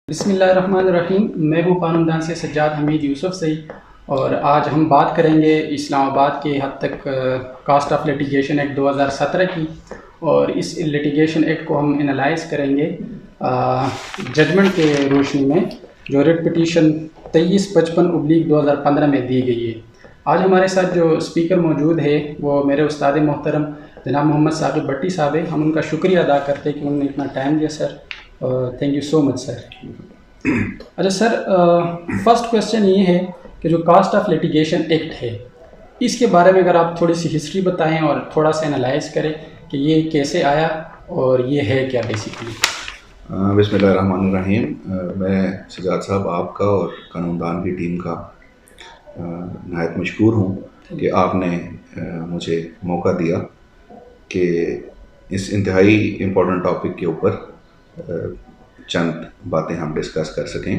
बिस्मिल्लाहिर्रहमानिर्रहीम। मैं हूँ कानूनदान से सज्जाद हमीद यूसुफ सही, और आज हम बात करेंगे इस्लामाबाद के हद तक कास्ट ऑफ लिटिगेशन एक्ट 2017 की। और इस लिटिगेशन एक्ट को हम एनालाइज करेंगे जजमेंट के रोशनी में, जो रिट पिटीशन 2355/2015 में दी गई है। आज हमारे साथ जो स्पीकर मौजूद है वो मेरे उस्ताद मोहतरम जनाब मोहम्मद साकिब भट्टी साहब है। हम उनका शुक्रिया अदा करते हैं कि उन्होंने इतना टाइम दिया sir. Thank you so much sir. अच्छा सर, फर्स्ट क्वेश्चन ये है कि जो कास्ट ऑफ लिटिगेशन एक्ट है, इसके बारे में अगर आप थोड़ी सी हिस्ट्री बताएं और थोड़ा सा एनालाइज करें कि ये कैसे आया और ये है क्या बेसिकली। बिस्मिल्लाहिर्रहमानिर्रहीम। मैं सजाद साहब आपका और कानूनदान की टीम का नहायत मशकूर हूँ कि आपने मुझे मौका दिया कि इस इंतहाई इम्पोर्टेंट टॉपिक के ऊपर चंद बातें हम डिस्कस कर सकें,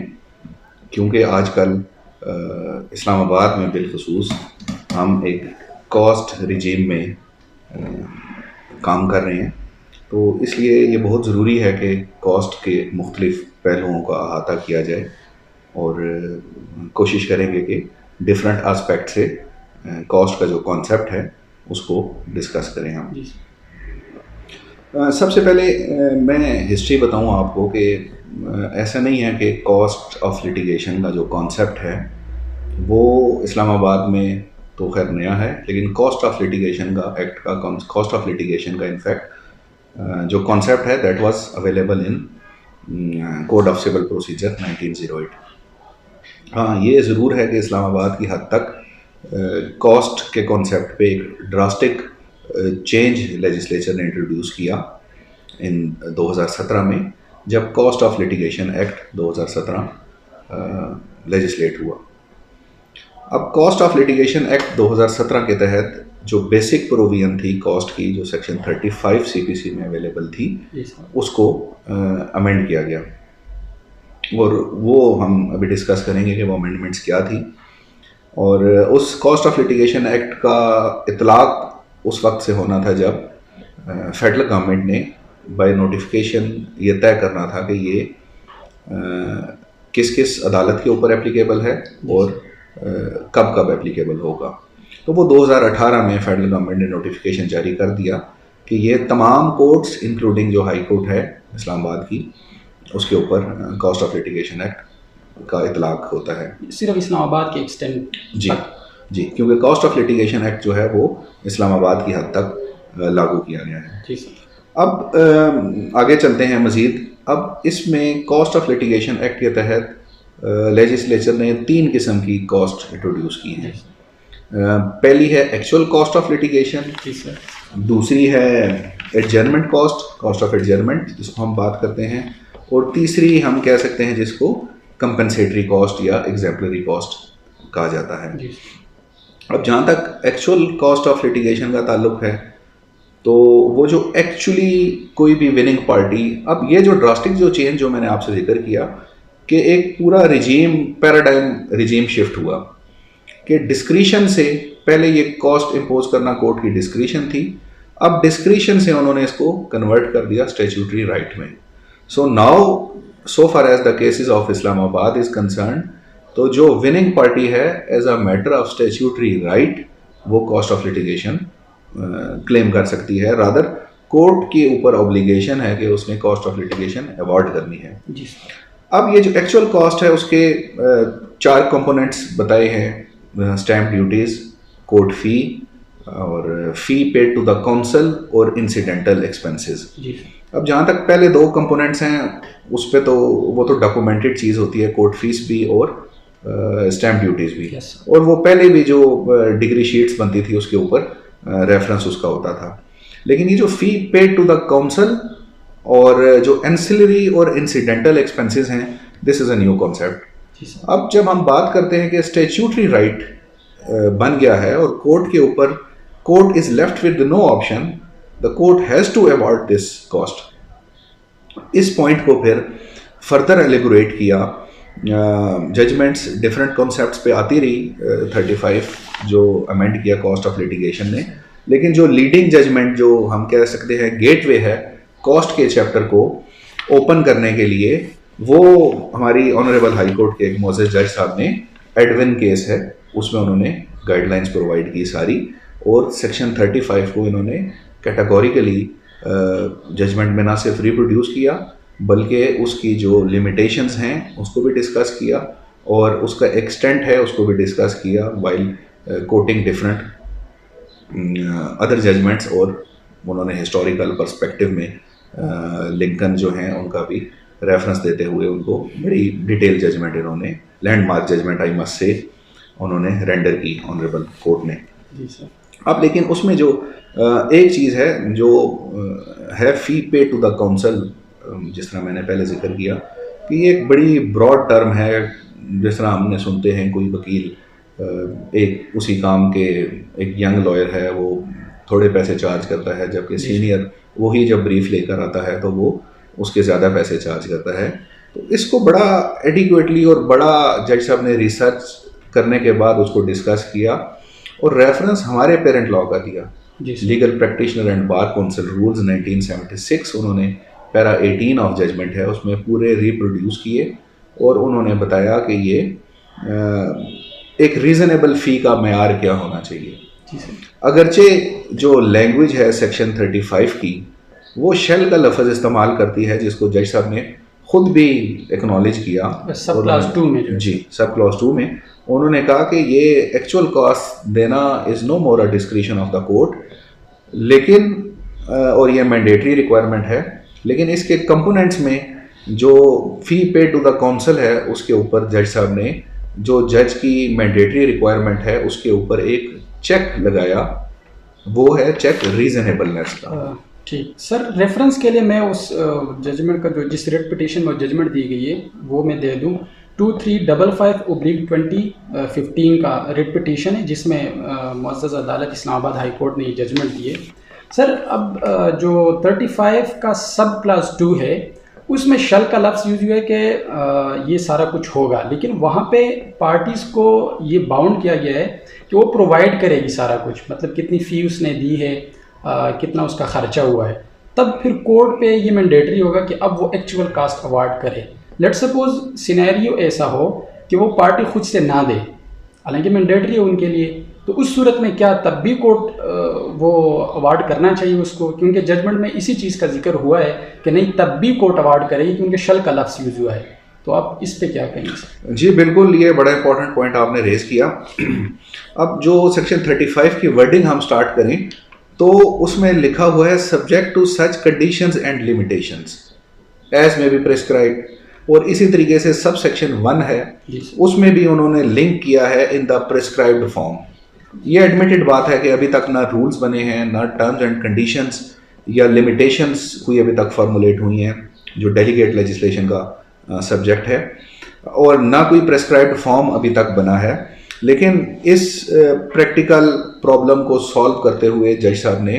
क्योंकि आजकल इस्लामाबाद में बिलखुसूस हम एक कॉस्ट रिजीम में काम कर रहे हैं। तो इसलिए ये बहुत ज़रूरी है कि कॉस्ट के मुख्तलिफ़ पहलुओं का अहाता किया जाए और कोशिश करेंगे कि डिफरेंट आस्पेक्ट से कॉस्ट का जो कॉन्सेप्ट है उसको डिस्कस करें हम। सबसे पहले मैं हिस्ट्री बताऊं आपको कि ऐसा नहीं है कि कॉस्ट ऑफ लिटिगेशन का जो कॉन्सेप्ट है वो इस्लामाबाद में तो खैर नया है, लेकिन कॉस्ट ऑफ लिटिगेशन का एक्ट का कॉस्ट ऑफ लिटिगेशन का इनफैक्ट जो कॉन्सेप्ट है that was available in code of civil procedure 1908। हाँ, ये ज़रूर है कि इस्लामाबाद की हद तक कॉस्ट के कॉन्सेप्ट पे एक ड्रास्टिक चेंज लेजिस्लेचर ने इंट्रोड्यूस किया इन 2017 में, जब cost of litigation act 2017 legislate हुआ। अब कॉस्ट ऑफ लिटिगेशन एक्ट 2017 के तहत जो बेसिक प्रोविजन थी कॉस्ट की, जो सेक्शन 35 सीपीसी में अवेलेबल थी, उसको अमेंड किया गया और वो हम अभी डिस्कस करेंगे कि वो अमेंडमेंट्स क्या थी। और उस कॉस्ट ऑफ लिटिगेशन एक्ट का इतलाक उस वक्त से होना था जब फेडरल गवर्नमेंट ने बाय नोटिफिकेशन ये तय करना था कि ये किस किस अदालत के ऊपर एप्लीकेबल है और कब कब एप्लीकेबल होगा। तो वो 2018 में फेडरल गवर्नमेंट ने नोटिफिकेशन जारी कर दिया कि ये तमाम कोर्ट्स इंक्लूडिंग जो हाई कोर्ट है इस्लामाबाद की, उसके ऊपर कॉस्ट ऑफ लिटिगेशन एक्ट का इतलाक होता है। सिर्फ इस्लामाबाद के एक्सटेंट जी, क्योंकि कॉस्ट ऑफ लिटिगेशन एक्ट जो है वो इस्लामाबाद की हद तक लागू किया गया है। जी सर। अब आगे चलते हैं मज़ीद। अब इसमें कॉस्ट ऑफ लिटिगेशन एक्ट के तहत लेजिस्लेचर ने 3 किस्म की कॉस्ट इंट्रोड्यूस की हैं। पहली है एक्चुअल कॉस्ट ऑफ लिटिगेशन, दूसरी है एडजर्नमेंट कॉस्ट ऑफ एडजर्नमेंट जिसको हम बात करते हैं, और तीसरी हम कह सकते हैं जिसको कंपनसेटरी कॉस्ट या एग्जेम्पलरी कॉस्ट कहा जाता है। अब जहाँ तक एक्चुअल कॉस्ट ऑफ लिटिगेशन का ताल्लुक है, तो वो जो एक्चुअली कोई भी विनिंग पार्टी, अब ये जो ड्रास्टिक जो चेंज जो मैंने आपसे जिक्र किया कि एक पूरा पैराडाइम रिजीम शिफ्ट हुआ कि डिस्क्रिशन से पहले ये कॉस्ट इम्पोज करना कोर्ट की डिस्क्रिशन थी, अब डिस्क्रिशन से उन्होंने इसको कन्वर्ट कर दिया स्टैट्यूटरी राइट में। So now so far as the cases of Islamabad is concern, तो जो विनिंग पार्टी है as a matter of statutory right वो कॉस्ट ऑफ लिटिगेशन क्लेम कर सकती है। रादर कोर्ट के ऊपर ऑब्लिगेशन है कि उसने कॉस्ट ऑफ लिटिगेशन अवॉर्ड करनी है। जी। अब ये जो एक्चुअल कॉस्ट है उसके 4 कंपोनेंट्स बताए हैं: स्टैम्प ड्यूटीज, कोर्ट फी और fee paid to the counsel और इंसिडेंटल एक्सपेंसेस। अब जहाँ तक पहले 2 कंपोनेंट्स हैं उस पे तो वो तो डॉक्यूमेंटेड चीज़ होती है, कोर्ट फीस भी और स्टैम्प ड्यूटीज़ भी। और वो पहले भी जो डिग्री शीट्स बनती थी उसके ऊपर रेफरेंस उसका होता था। लेकिन ये जो fee paid to the counsel और जो एंसिलरी और इंसिडेंटल एक्सपेंसेस हैं, this is a new concept. अब जब हम बात करते हैं कि स्टैट्यूटरी राइट बन गया है और कोर्ट के ऊपर court is left with no option, the court has to award this cost. इस पॉइंट को फिर फर्दर एलिबोरेट किया, जजमेंट्स डिफरेंट कॉन्सेप्ट्स पे आती रही 35 जो अमेंड किया कॉस्ट ऑफ लिटिगेशन ने, लेकिन जो लीडिंग जजमेंट जो हम कह सकते हैं गेटवे है कॉस्ट के चैप्टर को ओपन करने के लिए, वो हमारी ऑनरेबल हाई कोर्ट के एक मोअज़्ज़ज़ जज साहब ने एडविन केस है उसमें उन्होंने गाइडलाइंस प्रोवाइड की सारी, और सेक्शन 35 को इन्होंने कैटेगोरिकली जजमेंट में ना सिर्फ रिप्रोड्यूस किया बल्कि उसकी जो लिमिटेशंस हैं उसको भी डिस्कस किया और उसका एक्सटेंट है उसको भी डिस्कस किया while quoting different other judgments, और उन्होंने हिस्टोरिकल पर्सपेक्टिव में लिंकन जो हैं उनका भी रेफरेंस देते हुए उनको बड़ी डिटेल जजमेंट इन्होंने landmark judgment I must say उन्होंने रेंडर की ऑनरेबल कोर्ट ने। जी सर। अब लेकिन उसमें जो एक चीज़ है जो है फ़ी पे टू द काउंसिल, जिस तरह मैंने पहले जिक्र किया कि ये एक बड़ी ब्रॉड टर्म है। जिस तरह हमने सुनते हैं कोई वकील एक उसी काम के एक यंग लॉयर है वो थोड़े पैसे चार्ज करता है, जबकि सीनियर वही जब ब्रीफ लेकर आता है तो वो उसके ज़्यादा पैसे चार्ज करता है। तो इसको बड़ा एडिक्वेटली और बड़ा जज साहब ने रिसर्च करने के बाद उसको डिस्कस किया और रेफरेंस हमारे पेरेंट लॉ का दिया, legal practitioner and bar council rules 1976 उन्होंने पैरा 18 ऑफ जजमेंट है उसमें पूरे रिप्रोड्यूस किए और उन्होंने बताया कि ये एक रीज़नेबल फ़ी का मेयार क्या होना चाहिए। अगरचे जो लैंग्वेज है सेक्शन 35 की वो शेल का लफ्ज़ इस्तेमाल करती है जिसको जज साहब ने खुद भी एक्नॉलेज किया सब क्लास 2 में। जी, सब क्लास 2 में उन्होंने कहा कि ये एक्चुअल कॉस्ट देना is no more a discretion of the court, लेकिन और ये मैंडेटरी रिक्वायरमेंट है, लेकिन इसके कंपोनेंट्स में जो फ़ी पे टू द काउंसिल है उसके ऊपर जज साहब ने जो जज की मैंडेटरी रिक्वायरमेंट है उसके ऊपर एक चेक लगाया, वो है चेक रीजनेबलनेस का। ठीक सर, रेफरेंस के लिए मैं उस जजमेंट का जो जिस रेट पिटीशन में जजमेंट दी गई है वो मैं दे दूं 2355/2015 का रेट पिटीशन है जिसमें मुअज़्ज़ज़ अदालत इस्लामाबाद हाई कोर्ट ने ये जजमेंट दिए। सर अब जो 35 का सब क्लास 2 है उसमें शल का लफ्ज़ यूज़ हुआ है कि ये सारा कुछ होगा, लेकिन वहाँ पे पार्टीज़ को ये बाउंड किया गया है कि वो प्रोवाइड करेगी सारा कुछ, मतलब कितनी फ़ी उसने दी है, कितना उसका खर्चा हुआ है, तब फिर कोर्ट पे ये मैंडेटरी होगा कि अब वो एक्चुअल कास्ट अवार्ड करे। लेट सपोज सिनेरियो ऐसा हो कि वो पार्टी खुद से ना दे, हालांकि मैंडेटरी है उनके लिए, तो उस सूरत में क्या तब भी कोर्ट वो अवार्ड करना चाहिए उसको, क्योंकि जजमेंट में इसी चीज़ का जिक्र हुआ है कि नहीं तब भी कोर्ट अवार्ड करेगी क्योंकि शल का लफ्ज़ यूज़ हुआ है। तो आप इस पे क्या कहेंगे? जी बिल्कुल, ये बड़ा इंपॉर्टेंट पॉइंट आपने रेज किया। अब जो सेक्शन 35 की वर्डिंग हम स्टार्ट करें तो उसमें लिखा हुआ है subject to such conditions and limitations as may be prescribe, और इसी तरीके से सब सेक्शन 1 है उसमें भी उन्होंने लिंक किया है इन द प्रिस्क्राइब्ड फॉर्म। ये एडमिटेड बात है कि अभी तक ना रूल्स बने हैं ना टर्म्स एंड कंडीशंस या लिमिटेशंस कोई अभी तक फॉर्मुलेट हुई हैं जो डेलीगेट लेजिस्लेशन का सब्जेक्ट है, और ना कोई प्रिस्क्राइब्ड फॉर्म अभी तक बना है। लेकिन इस प्रैक्टिकल प्रॉब्लम को सॉल्व करते हुए जज साहब ने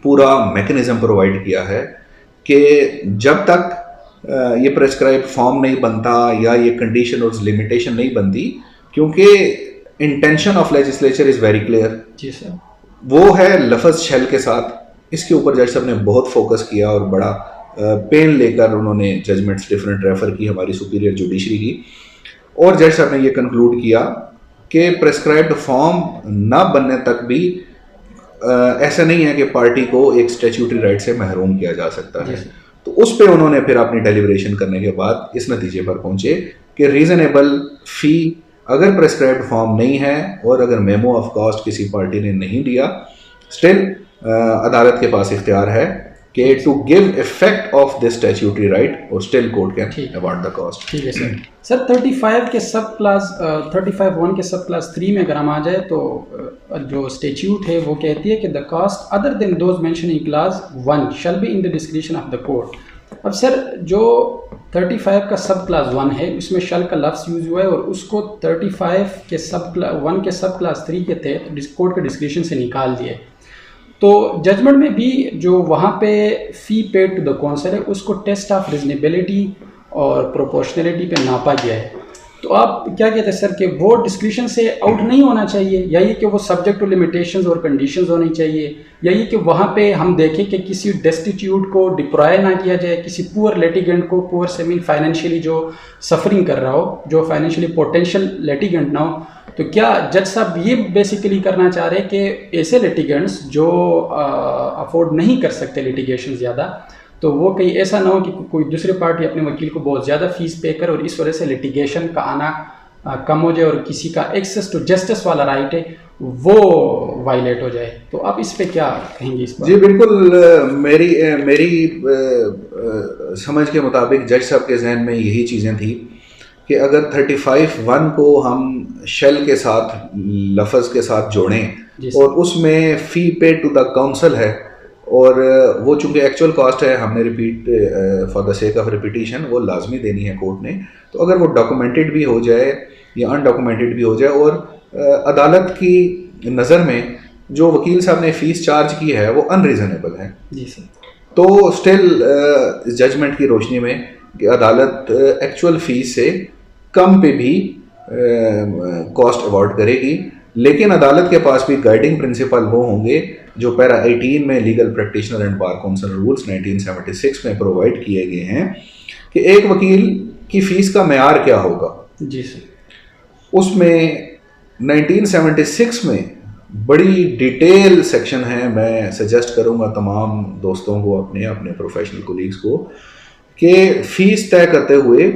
पूरा मैकेनिज्म प्रोवाइड किया है कि जब तक ये प्रेस्क्राइब फॉर्म नहीं बनता या ये कंडीशन और लिमिटेशन नहीं बनती, क्योंकि intention of legislature is very clear. जी सर। वो है लफ्ज़ शेल के साथ, इसके ऊपर जज साहब ने बहुत फोकस किया और बड़ा पेन लेकर उन्होंने जजमेंट्स डिफरेंट रेफर की हमारी सुपीरियर जुडिशरी की, और जज साहब ने ये कंक्लूड किया कि प्रेस्क्राइब्ड फॉर्म ना बनने तक भी ऐसा नहीं है कि पार्टी को एक स्टैट्यूटरी राइट से महरूम किया जा सकता है। तो उस पे उन्होंने फिर अपनी डेलिब्रेशन करने के बाद इस नतीजे पर पहुंचे कि रीज़नेबल फ़ी अगर प्रेस्क्राइब्ड फॉर्म नहीं है और अगर मेमो ऑफ कॉस्ट किसी पार्टी ने नहीं दिया, स्टिल अदालत के पास इख्तियार है कि to give effect of this statutory right और still court can award the cost. ठीक है सर। सर 35 के सब क्लास 35(1) के सब क्लास 3 में अगर हम आ जाए तो जो स्टैट्यूट है वो कहती है कि the cost other than those mention in class 1 shall be in the discretion of the court. अब सर जो 35 का सब क्लास 1 है उसमें शल का लफ्ज़ यूज़ हुआ है और उसको 35 के सब 1 के सब क्लास 3 के तहत कोर्ट के डिस्क्रिशन से निकाल दिए। तो जजमेंट में भी जो वहाँ पे फ़ी पेड टू द काउंसिल है उसको टेस्ट ऑफ रीजनेबिलिटी और प्रोपोर्शनलिटी पे नापा गया है। तो आप क्या कहते हैं सर कि वो डिस्क्रिशन से आउट नहीं होना चाहिए, या ये कि वो सब्जेक्ट टू लिमिटेशंस और कंडीशंस होनी चाहिए, या ये कि वहाँ पे हम देखें कि किसी डेस्टिट्यूट को डिप्लॉय ना किया जाए, किसी पुअर लिटिगेंट को, पुअर से मीन फाइनेंशियली जो सफरिंग कर रहा हो, जो फाइनेंशियली पोटेंशियल लिटिगेंट ना हो। तो क्या जज साहब ये बेसिकली करना चाह रहे हैं कि ऐसे लिटिगेंट्स जो अफोर्ड नहीं कर सकते लिटिगेशन ज़्यादा, तो वो कहीं ऐसा ना हो कि कोई दूसरी पार्टी अपने वकील को बहुत ज़्यादा फीस पे कर और इस वजह से लिटिगेशन का आना कम हो जाए और किसी का एक्सेस टू जस्टिस वाला राइट है वो वायलेट हो जाए। तो आप इस पे क्या कहेंगे इस पर? जी बिल्कुल, मेरी समझ के मुताबिक जज साहब के जहन में यही चीज़ें थी कि अगर 35(1) को हम शेल के साथ, लफ्ज़ के साथ जोड़ें और उसमें फ़ी पे टू द काउंसिल है, और वो चूंकि एक्चुअल कॉस्ट है, हमने repeat for the sake of repetition वो लाजमी देनी है कोर्ट ने, तो अगर वो डॉक्यूमेंटेड भी हो जाए या अनडॉक्यूमेंटेड भी हो जाए और अदालत की नज़र में जो वकील साहब ने फ़ीस चार्ज की है वो अनरीज़नेबल है जी सर, तो स्टिल जजमेंट की रोशनी में कि अदालत एक्चुअल फ़ीस से कम पे भी कॉस्ट अवॉर्ड करेगी, लेकिन अदालत के पास भी गाइडिंग प्रिंसिपल वो होंगे जो पैरा 18 में legal practitioner and bar council rules 1976 में प्रोवाइड किए गए हैं कि एक वकील की फ़ीस का मेयार क्या होगा। जी सर, उसमें 1976 में बड़ी डिटेल सेक्शन है। मैं सजेस्ट करूंगा तमाम दोस्तों को, अपने अपने प्रोफेशनल कोलीग्स को, कि फ़ीस तय करते हुए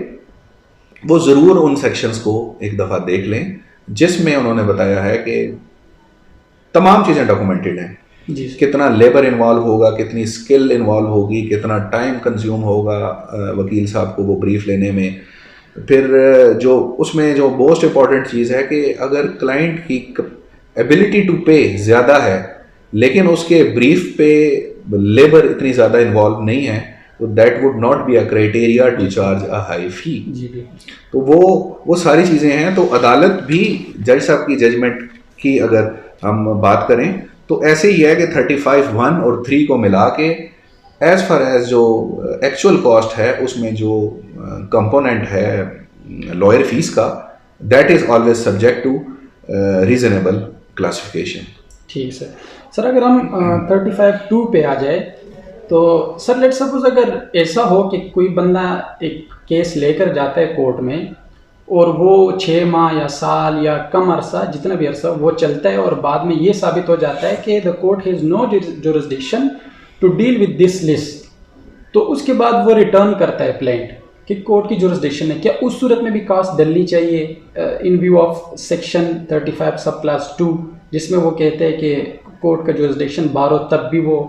वो ज़रूर उन सेक्शंस को एक दफ़ा देख लें जिसमें उन्होंने बताया है कि तमाम चीज़ें डॉक्यूमेंटेड हैं। कितना लेबर इन्वॉल्व होगा, कितनी स्किल इन्वॉल्व होगी, कितना टाइम कंज्यूम होगा वकील साहब को वो ब्रीफ लेने में। फिर जो उसमें जो मोस्ट इम्पॉर्टेंट चीज़ है कि अगर क्लाइंट की एबिलिटी टू पे ज़्यादा है लेकिन उसके ब्रीफ पे लेबर इतनी ज़्यादा इन्वॉल्व नहीं है, तो that would not be a criteria to charge a high fee. तो वो सारी चीज़ें हैं। तो अदालत भी जज साहब की जजमेंट की अगर हम बात करें तो ऐसे ही है कि 35(1) और 3 को मिला के एज फार एज जो एक्चुअल कॉस्ट है उसमें जो कंपोनेंट है लॉयर फीस का, that is always subject to reasonable classification. ठीक सर। सर अगर हम 35(2) पे आ जाए तो सर लेट्स सपोज अगर ऐसा हो कि कोई बंदा एक केस लेकर जाता है कोर्ट में और वो 6 माह या साल या कम अरसा, जितना भी अरसा वो चलता है, और बाद में ये साबित हो जाता है कि the court has no jurisdiction to deal with this list, तो उसके बाद वो रिटर्न करता है प्लेंट कि कोर्ट की जुरिस्डिक्शन है, क्या उस सूरत में भी कास्ट डलनी चाहिए इन व्यू ऑफ सेक्शन 35 सब क्लास 2, जिसमें वो कहते हैं कि कोर्ट का जुरिस्डिक्शन बार हो तब भी वो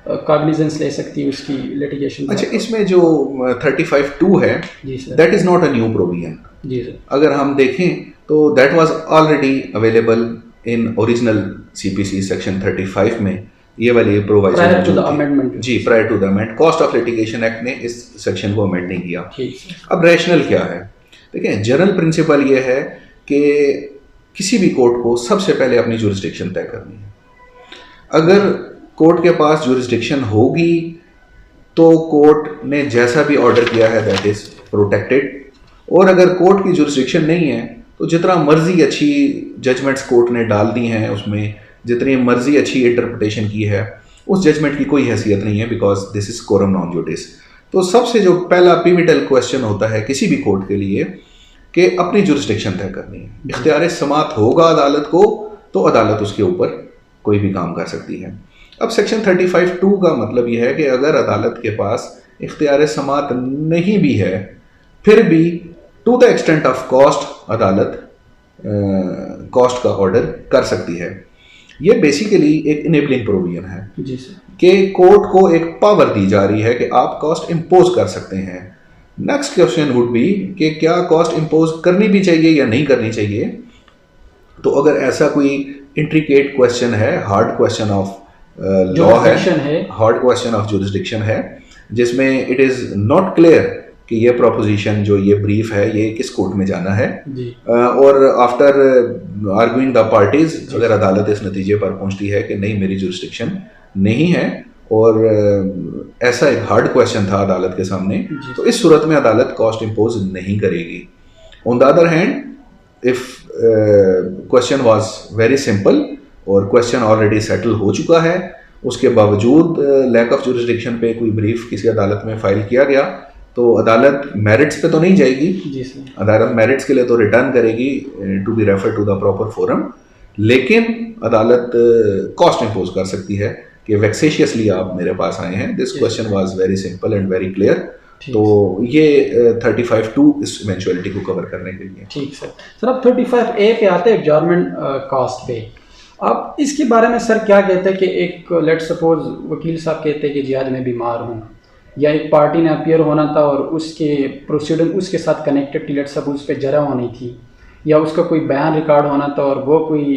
कॉग्निजेंस ले सकती है उसकी लिटिगेशन। अच्छा, इसमें जो 35(2) है that is not a new provision. जी सर, अगर हम देखें तो that was already available in original CPC section 35 में। ये वाली provision prior to the amendment. जी, prior to the amendment. Cost of litigation act ने इस सेक्शन को अमेंड नहीं किया। अब रैशनल क्या है? देखिए, जनरल प्रिंसिपल ये है कि किसी भी कोर्ट को सबसे पहले अपनी जुरिस्डिक्शन तय करनी है। अगर कोर्ट के पास जुरिस्डिक्शन होगी तो कोर्ट ने जैसा भी ऑर्डर किया है दैट इज प्रोटेक्टेड, और अगर कोर्ट की जुरिस्डिक्शन नहीं है तो जितना मर्जी अच्छी जजमेंट्स कोर्ट ने डाल दी हैं, उसमें जितनी मर्जी अच्छी इंटरप्रिटेशन की है, उस जजमेंट की कोई हैसियत नहीं है, because this is coram non judice. तो सबसे जो पहला पिवटल क्वेश्चन होता है किसी भी कोर्ट के लिए कि अपनी जुरिस्डिक्शन तय करनी है। इख्तियार समात होगा अदालत को तो अदालत उसके ऊपर कोई भी काम कर सकती है। अब सेक्शन 35(2) का मतलब यह है कि अगर अदालत के पास इख्तियार समात नहीं भी है फिर भी to the extent of cost अदालत कॉस्ट का ऑर्डर कर सकती है। ये बेसिकली एक इनेबलिंग प्रोविजन है जी सर, कि कोर्ट को एक पावर दी जा रही है कि आप कॉस्ट इम्पोज कर सकते हैं। नेक्स्ट क्वेश्चन वुड बी कि क्या कॉस्ट इम्पोज करनी भी चाहिए या नहीं करनी चाहिए। तो अगर ऐसा कोई इंट्रिकेट क्वेश्चन है, हार्ड क्वेश्चन ऑफ लॉ है, हार्ड क्वेश्चन ऑफ जुरिस्डिक्शन है, जिसमें इट इज़ नॉट क्लियर कि ये प्रोपोजिशन जो ये ब्रीफ है ये किस कोर्ट में जाना है, और आफ्टर आर्गुइंग द पार्टीज अगर अदालत इस नतीजे पर पहुंचती है कि नहीं मेरी जुरिस्डिक्शन नहीं है और ऐसा एक हार्ड क्वेश्चन था अदालत के सामने, तो इस सूरत में अदालत कॉस्ट इम्पोज नहीं करेगी। On the other hand if question was very simple और क्वेश्चन ऑलरेडी सेटल हो चुका है, उसके बावजूद लैक ऑफ जुरिस्डिक्शन पे कोई ब्रीफ किसी अदालत में फाइल किया गया, तो अदालत मेरिट्स पे तो नहीं जाएगी जी सर। अदालत मेरिट्स के लिए तो रिटर्न करेगी to be refer to the proper forum, लेकिन अदालत कॉस्ट इम्पोज कर सकती है कि वेक्सेशियसली आप मेरे पास आए हैं, this question was very simple and very clear. तो ये 35(2) इस इवेंचुअलिटी को कवर करने के लिए। ठीक सर। सर अब 35A पे आते हैं एडजॉर्नमेंट कॉस्ट पे। अब इसके बारे में सर क्या कहते हैं कि एक लेट सपोज वकील साहब कहते हैं कि जी आज मैं बीमार हूँ, या एक पार्टी ने अपीयर होना था और उसके प्रोसीडिंग उसके साथ कनेक्टेड लेट सपोज उस पर जरा होनी थी, या उसका कोई बयान रिकॉर्ड होना था और वो कोई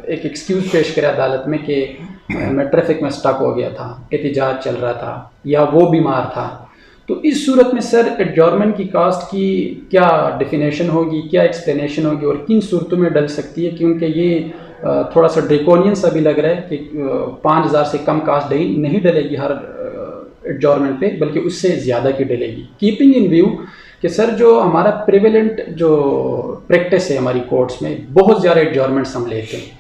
एक एक्सक्यूज़ पेश करे अदालत में कि मैं ट्रैफिक में स्टक हो गया था, एहतजाज चल रहा था, या वो बीमार था, तो इस सूरत में सर एडजॉर्नमेंट की कास्ट की क्या डेफिनेशन होगी, क्या एक्सप्लेनेशन होगी और किन सूरतों में डल सकती है? क्योंकि ये थोड़ा सा ड्रेकोनियन सा भी लग रहा है कि 5,000 से कम कास्ट नहीं डलेगी हर एडजॉर्नमेंट पे, बल्कि उससे ज़्यादा की डलेगी, कीपिंग इन व्यू कि सर जो हमारा प्रिवेलेंट जो प्रैक्टिस है हमारी कोर्ट्स में, बहुत ज़्यादा एडजॉर्नमेंट्स हम लेते हैं।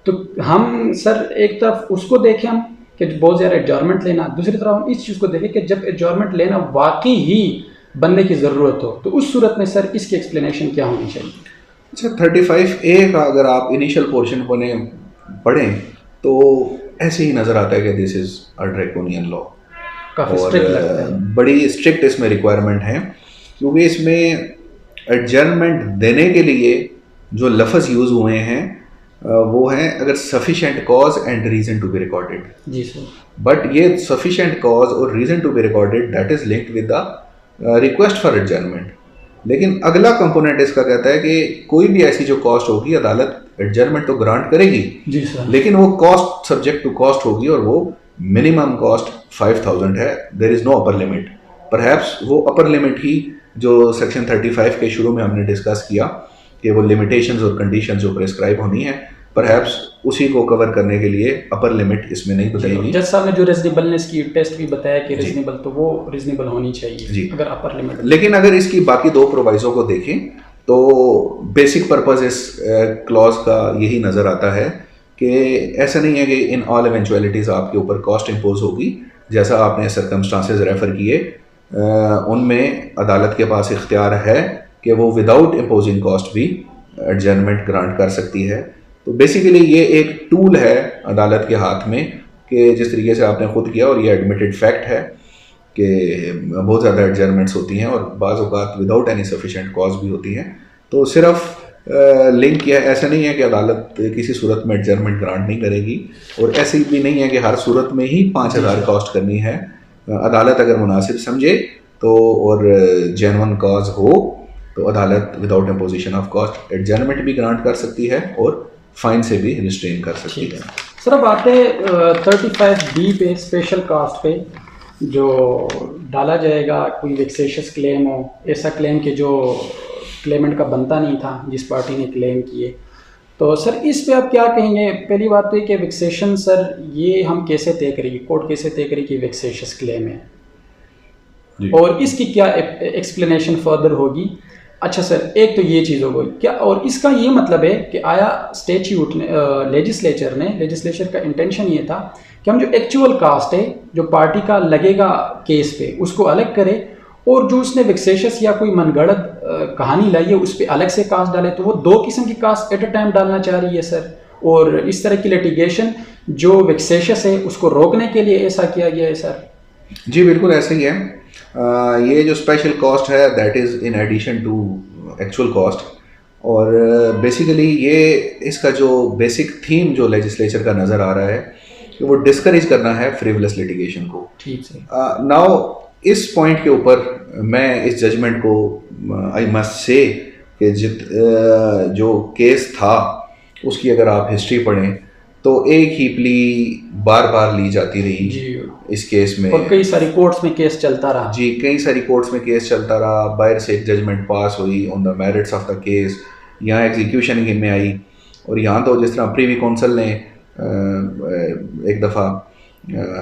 तो हम सर एक तरफ उसको देखें हम कि बहुत ज़्यादा एडजॉर्नमेंट लेना, दूसरी तरफ हम इस चीज़ को देखें कि जब एडजॉर्नमेंट लेना वाकई ही बनने की ज़रूरत हो, तो उस सूरत में सर इसकी एक्सप्लेनेशन क्या होनी चाहिए? अच्छा, 35A का अगर आप इनिशियल पोर्शन को पढ़ें तो ऐसे ही नज़र आता है कि this is a draconian law, काफ़ी स्ट्रिक्ट लगता है, बड़ी स्ट्रिक्ट इसमें रिक्वायरमेंट है, क्योंकि इसमें एडजर्नमेंट देने के लिए जो लफ्ज़ यूज़ हुए हैं वो हैं अगर sufficient cause and reason to be recorded. जी सर। बट ये सफिशेंट कॉज और reason to be recorded that is linked with the request for adjournment. लेकिन अगला कंपोनेंट इसका कहता है कि कोई भी ऐसी जो कॉस्ट होगी अदालत एडजर्नमेंट तो ग्रांट करेगी, जी सर, लेकिन वो कॉस्ट सब्जेक्ट टू कॉस्ट होगी और वो मिनिमम कॉस्ट 5,000 है, there is no upper limit. Perhaps वो अपर लिमिट ही जो सेक्शन 35 के शुरू में हमने डिस्कस किया कि वो लिमिटेशंस और कंडीशंस जो प्रेस्क्राइब होनी है, परहैप्स उसी को कवर करने के लिए अपर लिमिट इसमें नहीं बताएगी। जज साहब ने जो रीजनेबलनेस की टेस्ट भी बताया कि रीजनेबल, तो वो रीजनेबल होनी चाहिए जी, अगर अपर लिमिट। लेकिन अगर इसकी बाकी दो प्रोवाइजों को देखें तो बेसिक पर्पस इस क्लॉज का यही नज़र आता है कि ऐसा नहीं है कि इन ऑल इवेंचुअलिटीज़ आपके ऊपर कॉस्ट इम्पोज होगी, जैसा आपने सर्कमस्टांसेस रेफर किए उनमें अदालत के पास इख्तियार है कि वो विदाउट इम्पोजिंग कॉस्ट भी एडजर्नमेंट ग्रांट कर सकती है। तो बेसिकली ये एक टूल है अदालत के हाथ में कि जिस तरीके से आपने खुद किया, और ये एडमिटेड फैक्ट है कि बहुत ज़्यादा एडजर्नमेंट्स होती हैं और बाज़ औक़ात विदाउट एनी सफिशेंट कॉज भी होती हैं। तो सिर्फ लिंक किया, ऐसा नहीं है कि अदालत किसी सूरत में एडजर्नमेंट ग्रांट नहीं करेगी, और ऐसे भी नहीं है कि हर सूरत में ही 5,000 कॉस्ट करनी है। अदालत अगर मुनासिब समझे तो और जेन्युइन कॉज हो तो अदालत without imposition of cost adjournment भी ग्रांट कर सकती है और फाइन से भी रिस्ट्रेन कर सकती है। सर अब आते 35B पे, स्पेशल कास्ट पे जो डाला जाएगा, कोई वेक्सेशियस क्लेम हो, ऐसा क्लेम कि जो क्लेमेंट का बनता नहीं था जिस पार्टी ने क्लेम किए, तो सर इस पे आप क्या कहेंगे? पहली बात तो ये कि वेक्सेशन सर ये हम कैसे तय करेंगे, कोर्ट कैसे तय करेगी वेक्सेशियस क्लेम है, और इसकी क्या एक्सप्लेनेशन फर्दर होगी? अच्छा सर, एक तो ये चीज़ हो गई क्या, और इसका ये मतलब है कि आया स्टैट्यूट ने लेजिस्लेचर का इंटेंशन ये था कि हम जो एक्चुअल कास्ट है जो पार्टी का लगेगा केस पे उसको अलग करे, और जो उसने वेक्सेशियस या कोई मनगढ़ंत कहानी लाई है उस पर अलग से कास्ट डाले, तो वो दो किस्म की कास्ट एट अ टाइम डालना चाह रही है सर। और इस तरह की लिटिगेशन जो वेक्सेशियस है उसको रोकने के लिए ऐसा किया गया है सर। जी बिल्कुल ऐसा ही है। ये जो स्पेशल कॉस्ट है that is in addition to actual cost, और बेसिकली ये इसका जो बेसिक थीम जो लेजिस्लेचर का नज़र आ रहा है कि वो डिस्करेज करना है फ्रिवलेस लिटिगेशन को। ठीक है। नाउ इस पॉइंट के ऊपर मैं इस जजमेंट को आई मस्ट से कि जो केस था उसकी अगर आप हिस्ट्री पढ़ें तो एक ही प्ली बार बार ली जाती रही इस केस में, और कई सारी कोर्ट्स में केस चलता रहा। जी, कई सारी कोर्ट्स में केस चलता रहा, बाहर से एक जजमेंट पास हुई on the merits of the case, यहाँ एग्जीक्यूशन में आई, और यहाँ तो जिस तरह प्रीवी काउंसिल ने एक दफ़ा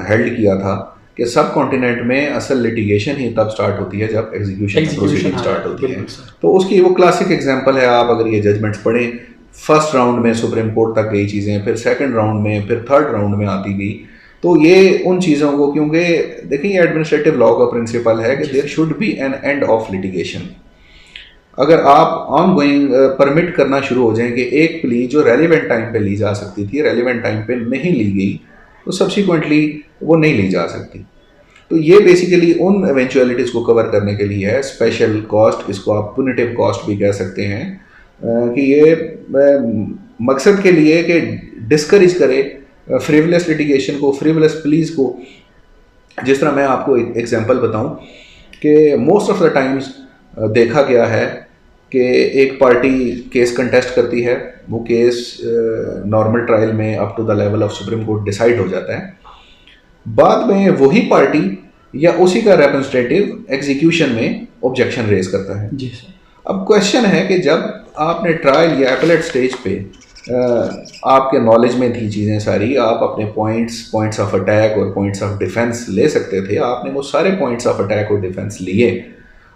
हेल्ड किया था कि सब कॉन्टिनेंट में असल लिटिगेशन ही तब स्टार्ट होती है जब एग्जीक्यूशन प्रोसीडिंग स्टार्ट होती है। तो उसकी वो क्लासिक एग्जांपल है, आप अगर ये जजमेंट्स पढ़ें, फर्स्ट राउंड में सुप्रीम कोर्ट तक गई चीज़ें, फिर सेकंड राउंड में, फिर थर्ड राउंड में आती गई। तो ये उन चीज़ों को, क्योंकि देखिए एडमिनिस्ट्रेटिव लॉ का प्रिंसिपल है कि there should be an end of litigation. अगर आप ऑन गोइंग परमिट करना शुरू हो जाएं कि एक प्ली जो रेलिवेंट टाइम पे ली जा सकती थी रेलिवेंट टाइम पे नहीं ली गई, तो सब्सिक्वेंटली वो नहीं ली जा सकती। तो ये बेसिकली उन इवेंचुअलिटीज़ को कवर करने के लिए है। स्पेशल कॉस्ट, इसको आप पुनिटिव कॉस्ट भी कह सकते हैं, कि ये मकसद के लिए कि डिस्करेज करे फ्रिवलेस लिटिगेशन को, फ्रिवलेस प्लीज को। जिस तरह मैं आपको एक एग्जांपल बताऊं कि मोस्ट ऑफ द टाइम्स देखा गया है कि एक पार्टी केस कंटेस्ट करती है, वो केस नॉर्मल ट्रायल में up to the level of supreme court decide हो जाता है। बाद में वही पार्टी या उसी का रिप्रेजेंटेटिव एग्जीक्यूशन में ऑब्जेक्शन रेज करता है। जी सर। अब क्वेश्चन है कि जब आपने ट्रायल या एपेलेट स्टेज पे आपके नॉलेज में थी चीज़ें सारी, आप अपने पॉइंट्स ऑफ अटैक और पॉइंट्स ऑफ डिफेंस ले सकते थे, आपने वो सारे पॉइंट्स ऑफ अटैक और डिफेंस लिए।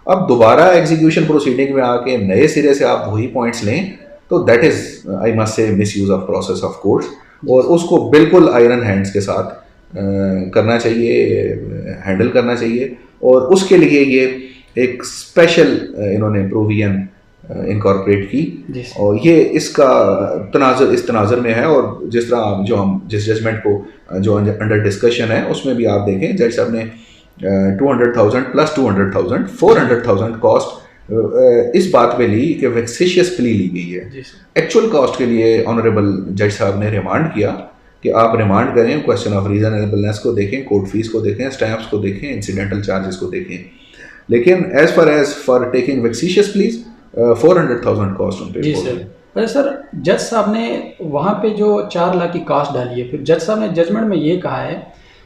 अब दोबारा एग्जीक्यूशन प्रोसीडिंग में आके नए सिरे से आप वही पॉइंट्स लें, तो दैट इज़ आई मस्ट से miss use of process of courts, और उसको बिल्कुल आयरन हैंड्स के साथ करना चाहिए, हैंडल करना चाहिए। और उसके लिए ये एक स्पेशल इन्होंने प्रोविजन इनकॉर्पोरेट की, और ये इसका तनाज़ुर इस तनाज़ुर में है। और जिस तरह जो हम जिस जजमेंट को जो अंडर डिस्कशन है उसमें भी आप देखें, जज साहब ने 200,000 प्लस 200,000 400,000 कॉस्ट इस बात पे ली कि वेक्सिशियस प्ली ली गई है। एक्चुअल कॉस्ट के लिए ऑनरेबल जज साहब ने रिमांड किया कि आप रिमांड करें, क्वेश्चन ऑफ रीजनेबलनेस को देखें, कोर्ट फीस को देखें, स्टैम्प्स को देखें, इंसिडेंटल चार्जेस को देखें। लेकिन as for taking vexatious pleas 400,000 cost उन पे। जी सर। अरे सर, जज साहब ने वहाँ पे जो 4 लाख की कास्ट डाली है, फिर जज साहब ने जजमेंट में ये कहा है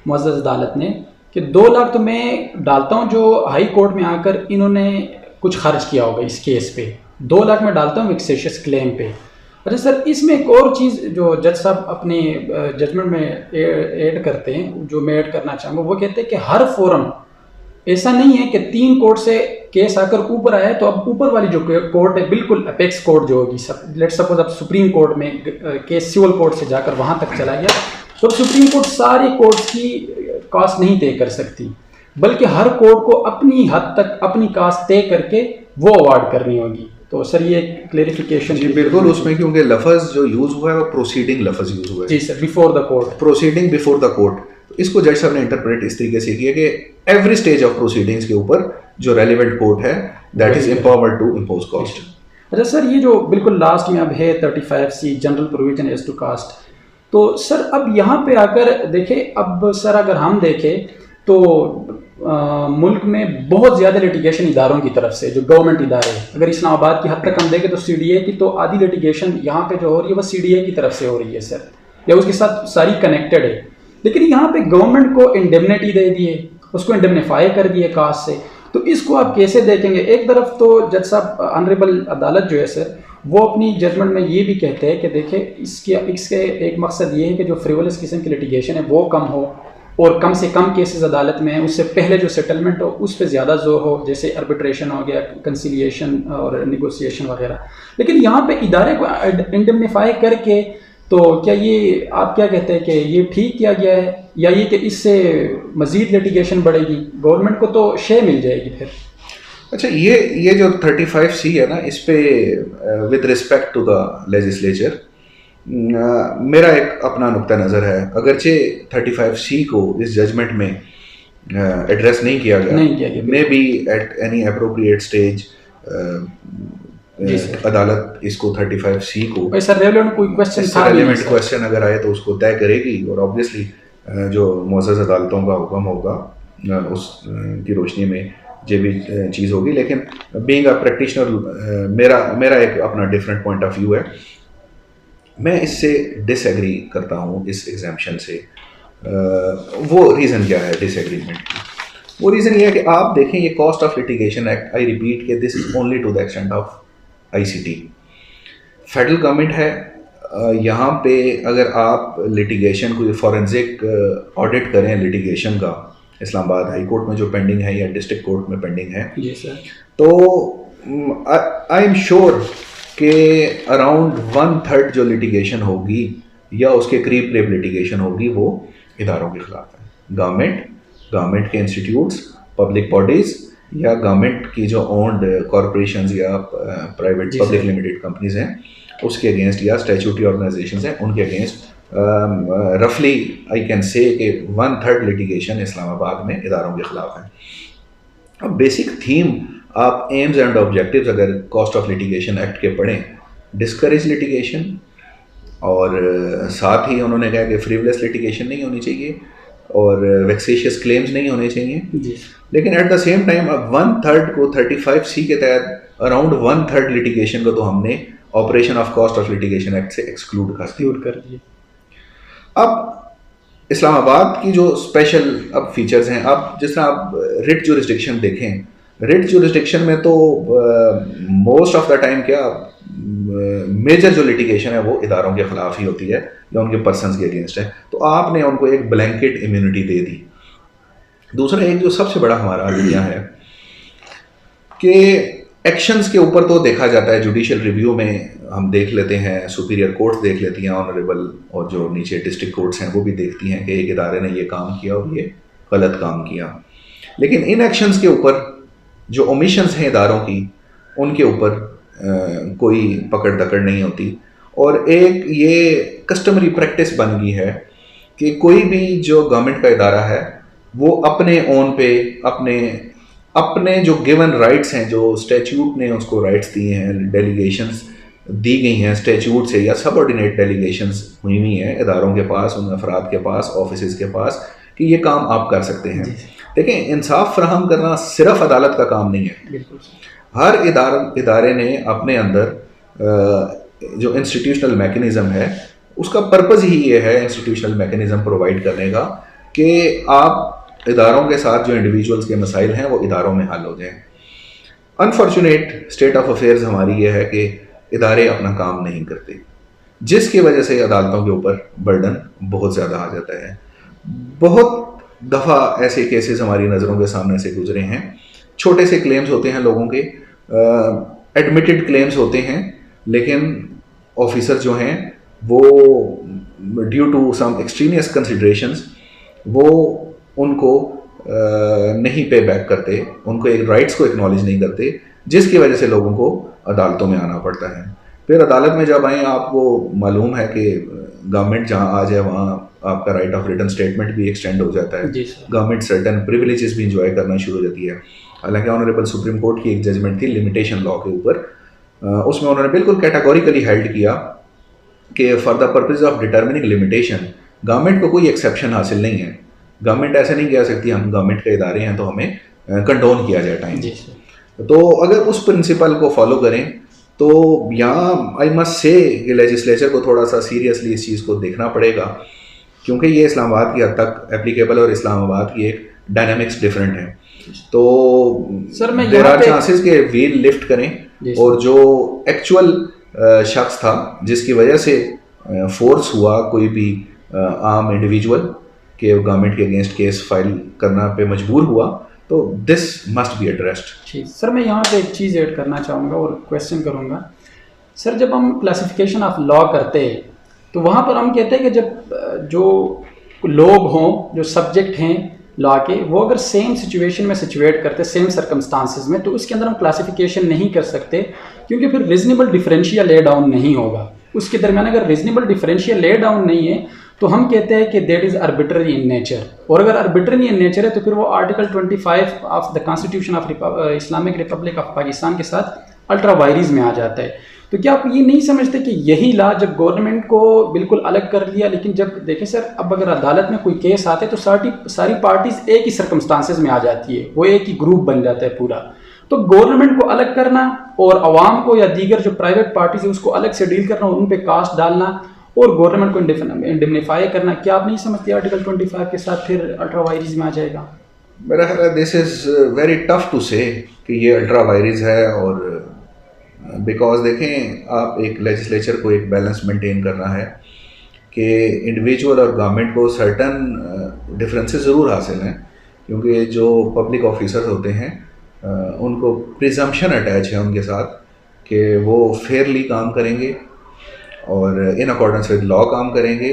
मुअज़्ज़ज़ अदालत ने कि 2 लाख तो मैं डालता हूँ जो हाई कोर्ट में आकर इन्होंने कुछ खर्च किया होगा इस केस पे, 2 लाख में डालता हूँ वेक्सेशियस क्लेम पे। अच्छा सर, इसमें एक और चीज़ जो जज साहब अपने जजमेंट में ऐड करते हैं, जो मैं ऐड करना चाहूँगा, वो कहते हैं कि हर फोरम ऐसा नहीं है कि 3 कोर्ट से केस आकर ऊपर आया तो अब ऊपर वाली जो कोर्ट है बिल्कुल अपेक्स कोर्ट जो होगी, लेट सपोज अब सुप्रीम कोर्ट में केस सिविल कोर्ट से जाकर वहाँ तक चला गया, तो सुप्रीम कोर्ट सारे कोर्ट्स की कास्ट नहीं तय कर सकती, बल्कि हर कोर्ट को अपनी हद तक अपनी कास्ट तय करके वो अवार्ड करनी होगी। तो सर ये क्लेरिफिकेशन। जी बिल्कुल, उसमें क्योंकि लफ्ज़ जो यूज़ हुआ है वो प्रोसीडिंग लफ्ज़ यूज़ हुआ है। जी sir, before the court, proceeding before the court. इसको जज साहब ने इंटरप्रेट इस तरीके से किया कि एवरी स्टेज ऑफ प्रोसीडिंग्स के ऊपर जो रेलिवेंट कोर्ट है that is empowered to impose cost. अच्छा सर, ये जो बिल्कुल लास्ट में अब है 35C general provision as to cost, तो सर अब यहाँ पे आकर देखें, अब सर अगर हम देखें तो मुल्क में बहुत ज़्यादा लिटिगेशन इदारों की तरफ से, जो गवर्नमेंट इदारे, अगर इस्लामाबाद की हद तक हम देखें तो CDA की तो आधी लिटिगेशन यहाँ पे जो हो रही है वो CDA की तरफ से हो रही है सर, या उसके साथ सारी कनेक्टेड है। लेकिन यहाँ पे गवर्नमेंट को इंडेमनिटी दे दिए, उसको इंडेमनीफाई कर दिए कास्ट से, तो इसको आप कैसे देखेंगे? एक तरफ तो जज साहब ऑनरेबल अदालत जो है सर, वो अपनी जजमेंट में ये भी कहते हैं कि देखें इसके एक मकसद ये है कि जो फ्रिवोलस किस्म की लिटिगेशन है वो कम हो, और कम से कम केसेस अदालत में हैं, उससे पहले जो सेटलमेंट हो उस पर ज़्यादा जोर हो, जैसे अर्बिट्रेशन हो गया, कंसिलिएशन और निगोसिएशन वगैरह। लेकिन यहाँ पे इदारे को इंडेमनीफाई करके, तो क्या ये आप क्या कहते हैं कि ये ठीक किया गया है, या ये कि इससे मज़ीद लिटिगेशन बढ़ेगी, गवर्नमेंट को तो शेयर मिल जाएगी फिर? अच्छा, ये जो 35C है ना, इस पे with respect to the legislature मेरा एक अपना नुक्ता नज़र है। अगरचे 35C को इस जजमेंट में एड्रेस नहीं किया गया, may be at any appropriate stage अदालत इसको 35C को रेलेवेंट कोई रेलेवेंट क्वेश्चन अगर आए तो उसको तय करेगी, और ऑब्वियसली जो मुअज़्ज़ज़ अदालतों का हुक्म होगा उस की रोशनी में ये भी चीज़ होगी। लेकिन बीइंग अ प्रैक्टिशनर मेरा एक अपना डिफरेंट पॉइंट ऑफ व्यू है। मैं इससे डिसएग्री करता हूँ इस एग्जाम्पशन से। वो रीज़न क्या है डिसएग्रीमेंट की? वो रीज़न ये है कि आप देखें, ये cost of litigation act, I repeat के this is only to the extent of ICT। Federal government है, यहाँ पे अगर आप लिटिगेशन को फॉरेंसिक ऑडिट करें लिटिगेशन का, इस्लामाबाद हाई कोर्ट में जो पेंडिंग है या डिस्ट्रिक्ट कोर्ट में पेंडिंग है। जी सर। तो आई एम श्योर कि अराउंड 1/3 जो लिटिगेशन होगी या उसके करीब लिटिगेशन होगी वो इदारों के खिलाफ है। गवर्नमेंट के इंस्टीट्यूट्स, पब्लिक बॉडीज़ या गवर्नमेंट की जो ओन्ड कॉरपोरेशंस या प्राइवेट पब्लिक लिमिटेड कंपनीज हैं उसके अगेंस्ट या स्टैट्यूटरी ऑर्गेनाइजेशंस हैं उनके अगेंस्ट रफली आई कैन से कि 1/3 लिटिगेशन इस्लामाबाद में इदारों के खिलाफ है। अब बेसिक थीम आप एम्स एंड ऑब्जेक्टिव्स अगर कॉस्ट ऑफ लिटिगेशन एक्ट के पढ़ें, डिस्करेज लिटिगेशन, और साथ ही उन्होंने कहा कि फ्रीवलेस लिटिगेशन नहीं होनी चाहिए और वेक्सेशियस क्लेम्स नहीं होने चाहिए जी। लेकिन एट द सेम टाइम अब 1/3 को 35C के तहत अराउंड 1/3 लिटिगेशन को तो हमने operation of cost of litigation act से एक्सक्लूड कर दिया। अब इस्लामाबाद की जो स्पेशल अब फीचर्स हैं, अब जिस तरह आप रिट जुरिस्डिक्शन देखें, रिट जुरिस्डिक्शन में तो मोस्ट ऑफ द टाइम क्या मेजर जो लिटिगेशन है वो इदारों के खिलाफ ही होती है या उनके पर्सनस के अगेंस्ट है, तो आपने उनको एक ब्लैंकेट इम्यूनिटी दे दी। दूसरा एक जो सबसे बड़ा हमारा आइडिया है कि एक्शंस के ऊपर तो देखा जाता है, जुडिशियल रिव्यू में हम देख लेते हैं, सुपीरियर कोर्ट्स देख लेती हैं ऑनरेबल, और जो नीचे डिस्ट्रिक्ट कोर्ट्स हैं वो भी देखती हैं कि एक इदारे ने ये काम किया और ये गलत काम किया। लेकिन इन एक्शंस के ऊपर जो ओमिशंस हैं इदारों की, उनके ऊपर कोई पकड़ दकड़ नहीं होती। और एक ये कस्टमरी प्रैक्टिस बन गई है कि कोई भी जो गवर्नमेंट का इदारा है वो अपने ओन पे अपने जो गिवन राइट्स हैं, जो स्टैट्यूट ने उसको राइट्स दिए हैं, डेलीगेशंस दी गई हैं स्टैट्यूट से या सबऑर्डिनेट डेलीगेशंस हुई हुई हैं इदारों के पास, उन अफराद के पास, ऑफिस के पास, कि ये काम आप कर सकते हैं। देखें, इंसाफ फराहम करना सिर्फ अदालत का काम नहीं है। हर इदारे ने अपने अंदर जो इंस्टीट्यूशनल मैकेनिज़्म है उसका पर्पज़ ही ये है, इंस्टीट्यूशनल मैकेनिज़्म प्रोवाइड करने का, कि आप इदारों के साथ जो इंडिविजुअल्स के मसाइल हैं वो इदारों में हल हो जाएं। अनफॉर्चुनेट स्टेट ऑफ अफेयर्स हमारी ये है कि इदारे अपना काम नहीं करते, जिसकी वजह से अदालतों के ऊपर बर्डन बहुत ज़्यादा आ जाता है। बहुत दफ़ा ऐसे केसेस हमारी नज़रों के सामने से गुजरे हैं। छोटे से क्लेम्स होते हैं लोगों के, एडमिटेड क्लेम्स होते हैं, लेकिन ऑफिसर जो हैं वो due to some extraneous considerations वो उनको नहीं पे बैक करते, उनको एक राइट्स को एक्नॉलेज नहीं करते, जिसकी वजह से लोगों को अदालतों में आना पड़ता है। फिर अदालत में जब आए, आपको मालूम है कि गवर्नमेंट जहाँ आ जाए वहाँ आपका राइट ऑफ रिटन स्टेटमेंट भी एक्सटेंड हो जाता है, गवर्नमेंट सर्टन प्रिविलेजेस भी इंजॉय करना शुरू हो जाती है। हालांकि ऑनरेबल सुप्रीम कोर्ट की एक जजमेंट थी लिमिटेशन लॉ के ऊपर, उसमें उन्होंने बिल्कुल कैटेगोरिकली हेल्ड किया कि for the purpose of determining limitation government को कोई एक्सेप्शन हासिल नहीं है। गवर्नमेंट ऐसे नहीं कह सकती हम गवर्नमेंट के इदारे हैं तो हमें कंडोन किया जाए टाइम। तो अगर उस प्रिंसिपल को फॉलो करें तो यहाँ आई मस्ट से कि लेजिस्लेचर को थोड़ा सा सीरियसली इस चीज़ को देखना पड़ेगा, क्योंकि ये इस्लामाबाद की हद तक एप्लीकेबल और इस्लामाबाद की एक डायनामिक्स डिफरेंट है। तो सर मैं देयर आर चांसेस के व्हील लिफ्ट करें और जो एक्चुअल शख्स था जिसकी वजह से फोर्स हुआ कोई भी आम इंडिविजुअल के गवर्नमेंट के अगेंस्ट केस फाइल करना पे मजबूर हुआ, तो this must be addressed. Sir मैं यहाँ पे एक चीज़ ऐड करना चाहूँगा और क्वेश्चन करूँगा। सर जब हम क्लासिफिकेशन ऑफ लॉ करते हैं तो वहाँ पर हम कहते हैं कि जब जो लोग हों, जो सब्जेक्ट हैं लॉ के, वो अगर सेम सिचुएशन में सिचुएट करते, सेम सर्कमस्टांसिस में, तो उसके अंदर हम क्लासिफिकेशन नहीं कर सकते, क्योंकि फिर रीजनेबल डिफरेंशियल ले डाउन नहीं होगा। उसके दरमियान अगर रीजनेबल डिफरेंशियल ले डाउन नहीं है तो हम कहते हैं कि that is arbitrary in nature. और अगर आर्बिट्ररी इन नेचर है तो फिर वो article 25 of the constitution of Islamic Republic of Pakistan के साथ अल्ट्रा वायरीज में आ जाता है। तो क्या आप ये नहीं समझते कि यही लॉ जब गवर्नमेंट को बिल्कुल अलग कर लिया, लेकिन जब देखें सर अब अगर अदालत में कोई केस आते तो सारी पार्टीज एक ही सर्कमस्टांसेस में आ जाती है, वो एक ही ग्रुप बन जाता है पूरा। तो गवर्नमेंट को अलग करना और अवाम को या दीगर जो प्राइवेट पार्टीज है उसको अलग से डील करना, उन पे कास्ट डालना और गवर्नमेंट को इंडिमनिफाई करना, क्या आप नहीं समझते आर्टिकल 25 के साथ फिर अल्ट्रा वायरीज में आ जाएगा? मेरा ख्याल है this is very tough to say कि ये अल्ट्रा वायरीज है, और बिकॉज देखें आप एक लेजिस्लेचर को एक बैलेंस मेंटेन करना है कि इंडिविजुअल और गवर्नमेंट को सर्टन डिफरेंसेस ज़रूर हासिल हैं, क्योंकि जो पब्लिक ऑफिसर्स होते हैं उनको प्रिजम्पशन अटैच है उनके साथ कि वो फेयरली काम करेंगे और इन अकॉर्डेंस विद लॉ काम करेंगे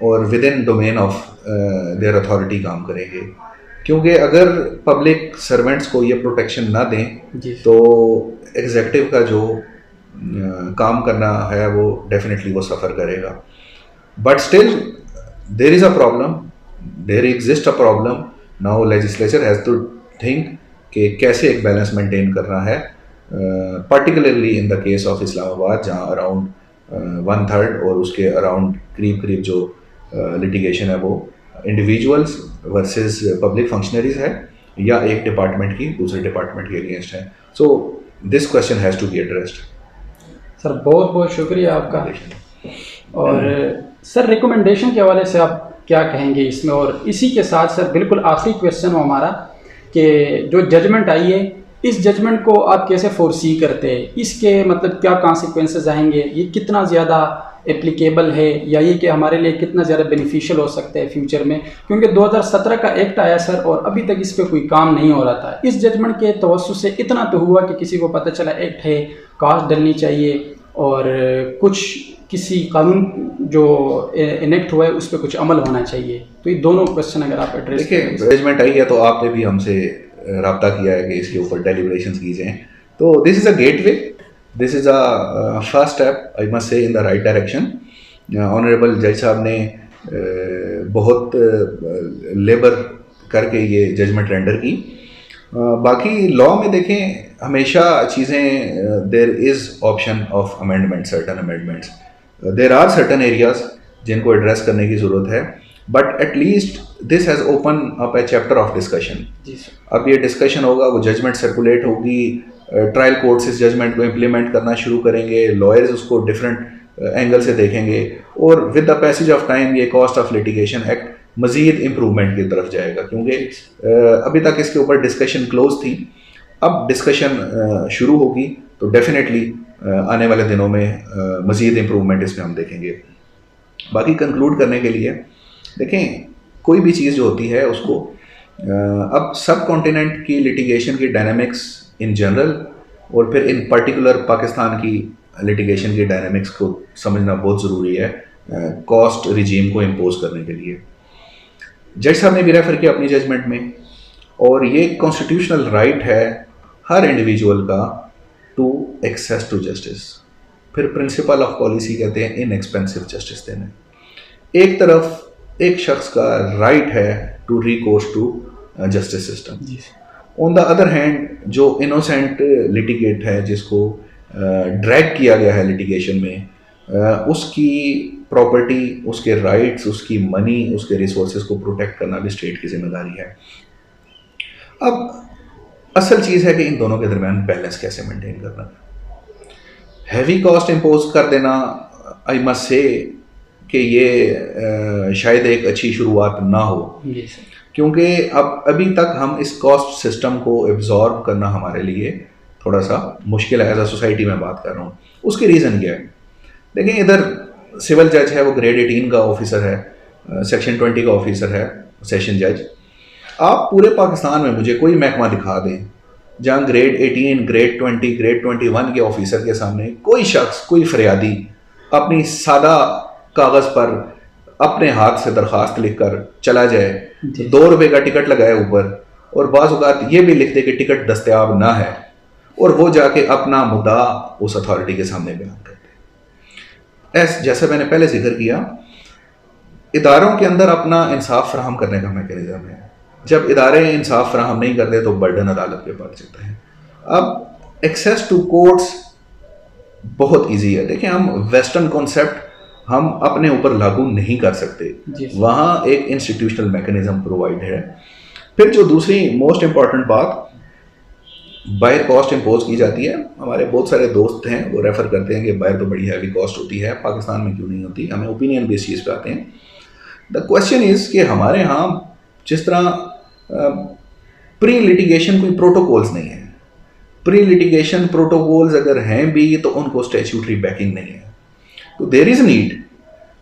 और with in domain of their authority काम करेंगे। क्योंकि अगर पब्लिक सर्वेंट्स को ये प्रोटेक्शन ना दें तो एग्जेक्टिव का जो काम करना है वो डेफिनेटली वो सफ़र करेगा। But still there is a problem, there exist a problem. Now legislature has to think कि कैसे एक बैलेंस मेंटेन करना है, particularly in the case of Islamabad जहाँ अराउंड 1/3 और उसके अराउंड करीब जो लिटिगेशन है वो इंडिविजुअल्स वर्सेस पब्लिक फंक्शनरीज है या एक डिपार्टमेंट की दूसरे डिपार्टमेंट के अगेंस्ट है। So this question has to be addressed. Sir बहुत बहुत शुक्रिया आपका। और सर रिकमेंडेशन के हवाले से आप क्या कहेंगे इसमें? और इसी के साथ सर बिल्कुल आखिरी क्वेश्चन हो हमारा कि जो जजमेंट आई है इस जजमेंट को आप कैसे फोरसी करते हैं? इसके मतलब क्या कॉन्सिक्वेंसेस आएंगे? ये कितना ज़्यादा एप्लीकेबल है या ये कि हमारे लिए कितना ज़्यादा बेनिफिशियल हो सकता है फ्यूचर में? क्योंकि 2017 का एक्ट आया सर और अभी तक इस पर कोई काम नहीं हो रहा था। इस जजमेंट के तवज्जुह से इतना तो हुआ कि किसी को पता चला एक्ट है, कास्ट डलनी चाहिए और कुछ किसी कानून जो इनेक्ट हुआ है उस पर कुछ अमल होना चाहिए। तो ये दोनों क्वेश्चन अगर आप एड्रेस देखिए, जजमेंट आई है तो आपने भी हमसे रब्ता किया है कि इसके ऊपर डेलिब्रेशंस की जाएँ। तो this is a gateway, this is a first step I must से in the right direction. Honourable जज साहब ने बहुत लेबर करके ये जजमेंट रेंडर की। बाकी लॉ में देखें हमेशा चीज़ें there is option of amendment, certain amendments, there are certain areas जिनको एड्रेस करने की ज़रूरत है, but at least this has open up a chapter of discussion. अब ये डिस्कशन होगा, वो जजमेंट सर्कुलेट होगी, ट्रायल कोर्ट्स इस जजमेंट को इम्प्लीमेंट करना शुरू करेंगे, लॉयर्स उसको डिफरेंट एंगल से देखेंगे और with the passage of time ये कॉस्ट ऑफ लिटिगेशन एक्ट मज़ीद इम्प्रूवमेंट की तरफ जाएगा। क्योंकि अभी तक इसके ऊपर डिस्कशन क्लोज थी, अब डिस्कशन शुरू होगी तो डेफिनेटली आने वाले दिनों में मज़ीद इम्प्रूवमेंट इसमें हम देखेंगे। बाकी कंक्लूड करने के लिए देखें, कोई भी चीज़ जो होती है उसको अब सब कॉन्टिनेंट की लिटिगेशन की डायनामिक्स इन जनरल और फिर इन पर्टिकुलर पाकिस्तान की लिटिगेशन की डायनामिक्स को समझना बहुत ज़रूरी है कॉस्ट रिजीम को इम्पोज करने के लिए। जज साहब ने भी रेफर किया अपनी जजमेंट में, और ये कॉन्स्टिट्यूशनल राइट है हर इंडिविजुअल का टू एक्सेस टू जस्टिस। फिर प्रिंसिपल ऑफ पॉलिसी कहते हैं इनएक्सपेंसिव जस्टिस देना। एक तरफ एक शख्स का राइट है to recourse to justice system, on the other hand जो इनोसेंट लिटिगेट है, जिसको ड्रैग किया गया है लिटिगेशन में, उसकी प्रॉपर्टी, उसके राइट्स, उसकी मनी, उसके रिसोर्सेज को प्रोटेक्ट करना भी स्टेट की जिम्मेदारी है। अब असल चीज़ है कि इन दोनों के दरमियान बैलेंस कैसे मेंटेन करना। हैवी कॉस्ट इम्पोज कर देना, आई मस्ट से कि ये शायद एक अच्छी शुरुआत ना हो, क्योंकि अब अभी तक हम इस कॉस्ट सिस्टम को एब्जॉर्ब करना हमारे लिए थोड़ा सा मुश्किल है। एज अ सोसाइटी में बात कर रहा हूँ, उसकी रीज़न क्या है? देखिए, इधर सिविल जज है, वो ग्रेड 18 का ऑफिसर है, सेक्शन 20 का ऑफिसर है, सेशन जज। आप पूरे पाकिस्तान में मुझे कोई महकमा दिखा दें जहाँ ग्रेड 18, ग्रेड 20, ग्रेड 21 के ऑफिसर के सामने कोई शख्स, कोई फरियादी अपनी सादा कागज़ पर अपने हाथ से दरख्वास्त लिखकर चला जाए, 2 रुपये का टिकट लगाए ऊपर, और बाज़ औक़ात ये भी लिख दे कि टिकट दस्तयाब ना है, और वो जाके अपना मुद्दा उस अथॉरिटी के सामने बयान करते। जैसा मैंने पहले जिक्र किया, इदारों के अंदर अपना इंसाफ फराहम करने का मैकेनिज्म है। जब इदारे इंसाफ फराहम नहीं करते तो बर्डन अदालत पे पड़ जाता है। अब एक्सेस टू कोर्ट्स बहुत ईजी है। देखिए, हम वेस्टर्न कॉन्सेप्ट हम अपने ऊपर लागू नहीं कर सकते, वहाँ एक इंस्टीट्यूशनल मैकेनिज्म प्रोवाइड है। फिर जो दूसरी मोस्ट इम्पॉर्टेंट बात, बाहर कॉस्ट इम्पोज की जाती है। हमारे बहुत सारे दोस्त हैं वो रेफ़र करते हैं कि बाहर तो बड़ी हैवी कॉस्ट होती है, पाकिस्तान में क्यों नहीं होती। हमें ओपिनियन भी इस चीज़ पे आते हैं। द क्वेश्चन इज़ कि हमारे यहाँ जिस तरह प्री लिटिगेशन कोई प्रोटोकॉल्स नहीं है। प्री लिटिगेशन प्रोटोकॉल्स अगर हैं भी तो उनको स्टैट्यूटरी बैकिंग नहीं है, तो देयर इज़ नीड।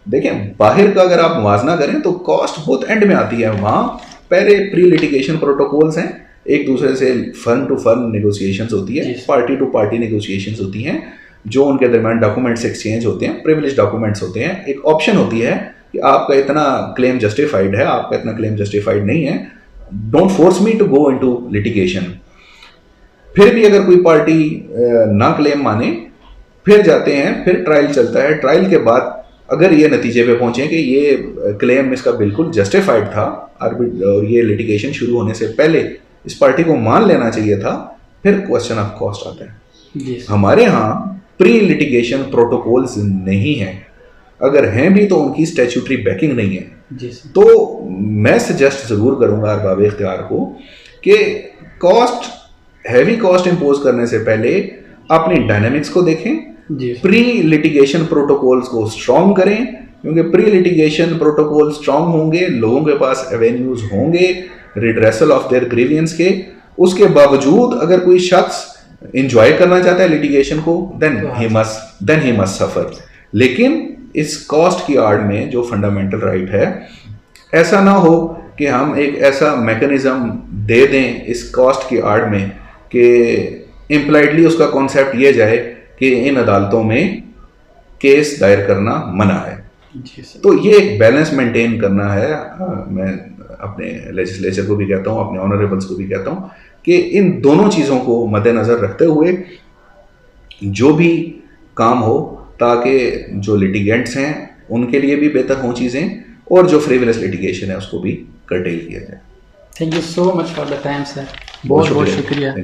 देखें, बाहर का अगर आप मुवाजना करें तो कॉस्ट बहुत एंड में आती है। वहाँ पहले प्री लिटिगेशन प्रोटोकॉल्स हैं, एक दूसरे से फर्म टू फर्म नेगोशिएशंस होती है, पार्टी टू पार्टी नेगोशिएशंस होती हैं, जो उनके दरमियान डॉक्यूमेंट्स एक्सचेंज होते हैं, प्रिविलेज डॉक्यूमेंट्स होते हैं। एक ऑप्शन होती है कि आपका इतना क्लेम जस्टिफाइड है, आपका इतना क्लेम जस्टिफाइड नहीं है, don't force me to go into litigation. फिर भी अगर कोई पार्टी ना क्लेम माने, फिर जाते हैं, फिर ट्रायल चलता है। ट्रायल के बाद अगर ये नतीजे पे पहुंचे कि ये क्लेम इसका बिल्कुल जस्टिफाइड था और ये लिटिगेशन शुरू होने से पहले इस पार्टी को मान लेना चाहिए था, फिर क्वेश्चन ऑफ कॉस्ट आता है। हमारे यहाँ प्री लिटिगेशन प्रोटोकॉल्स नहीं है, अगर हैं भी तो उनकी स्टैट्यूटरी बैकिंग नहीं है। तो मैं सजेस्ट ज़रूर करूँगा अरबाब इख्तियार को कि हैवी कॉस्ट इम्पोज करने से पहले अपनी डायनेमिक्स को देखें, प्री लिटिगेशन प्रोटोकॉल्स को स्ट्रॉन्ग करें, क्योंकि प्री लिटिगेशन प्रोटोकॉल स्ट्रॉन्ग होंगे, लोगों के पास एवेन्यूज होंगे रिड्रेसल ऑफ देयर ग्रीवियंस के। उसके बावजूद अगर कोई शख्स इंजॉय करना चाहता है लिटिगेशन को, देन ही मस्ट सफर। लेकिन इस कॉस्ट की आड़ में जो फंडामेंटल राइट है, ऐसा ना हो कि हम एक ऐसा मैकेनिज्म दे दें इस कॉस्ट की आड़ में कि इम्प्लाइडली उसका कॉन्सेप्ट ये जाए कि इन अदालतों में केस दायर करना मना है। तो ये एक बैलेंस मेंटेन करना है। मैं अपने लेजिस्लेचर को भी कहता हूँ, अपने ऑनरेबल्स को भी कहता हूँ कि इन दोनों चीज़ों को मद्देनज़र रखते हुए जो भी काम हो, ताकि जो लिटिगेंट्स हैं उनके लिए भी बेहतर हों चीज़ें, और जो फ्रीविलेस लिटिगेशन है उसको भी कर्टेल किया जाए। Thank you so much for the time sir, बहुत बहुत शुक्रिया।